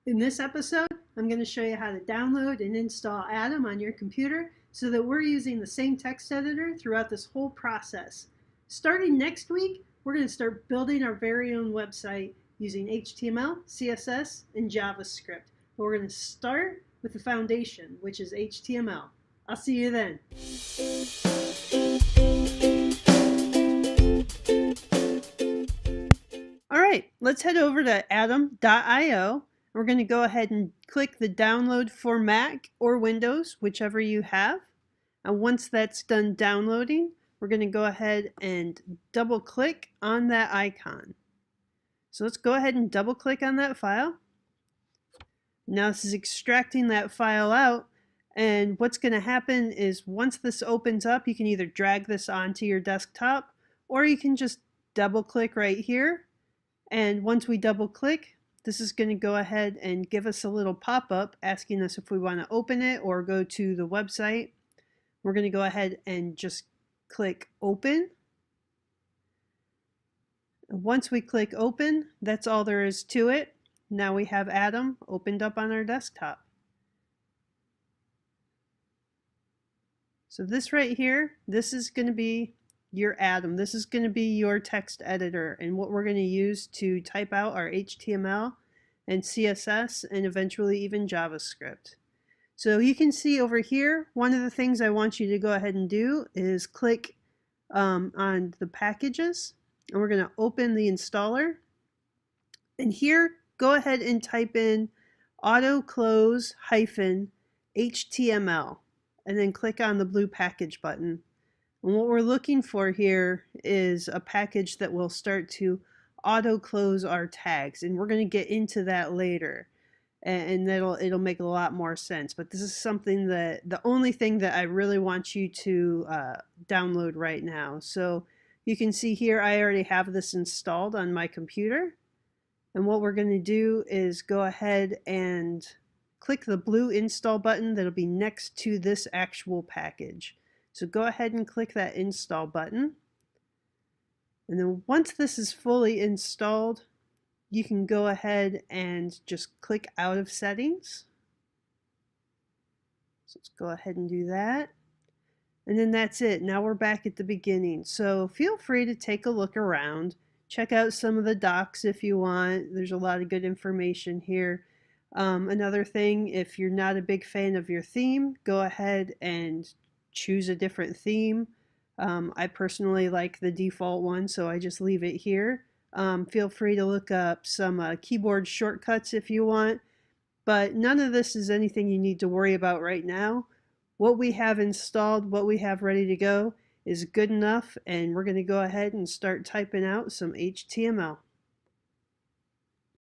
In this episode, I'm going to show you how to download and install Atom on your computer so that we're using the same text editor throughout this whole process. Starting next week, we're going to start building our very own website using HTML, CSS, and JavaScript. But we're going to start with the foundation, which is HTML. I'll see you then. All right, let's head over to atom.io. We're going to go ahead and click the download for Mac or Windows, whichever you have. And once that's done downloading, we're going to go ahead and double click on that icon. So let's go ahead and double click on that file. Now this is extracting that file out, and what's going to happen is once this opens up, you can either drag this onto your desktop or you can just double click right here. And once we double click, this is going to go ahead and give us a little pop-up asking us if we want to open it or go to the website. We're going to go ahead and just click open. Once we click open, that's all there is to it. Now we have Atom opened up on our desktop. So this right here, this is going to be your Atom. This is going to be your text editor and what we're going to use to type out our HTML and CSS and eventually even JavaScript. So you can see over here, one of the things I want you to go ahead and do is click on the packages, and we're going to open the installer. And here, go ahead and type in autoclose -HTML and then click on the blue package button. And what we're looking for here is a package that will start to auto close our tags, and we're going to get into that later, and it'll make a lot more sense. But this is something that the only thing that I really want you to download right now. So you can see here I already have this installed on my computer, and what we're going to do is go ahead and click the blue install button that'll be next to this actual package. So go ahead and click that install button. And then once this is fully installed, you can go ahead and just click out of settings. So let's go ahead and do that. And then that's it. Now we're back at the beginning. So feel free to take a look around. Check out some of the docs if you want. There's a lot of good information here. Another thing, if you're not a big fan of your theme, go ahead and choose a different theme. I personally like the default one, so I just leave it here. Feel free to look up some keyboard shortcuts if you want, but none of this is anything you need to worry about right now. What we have installed, what we have ready to go is good enough, and we're going to go ahead and start typing out some HTML.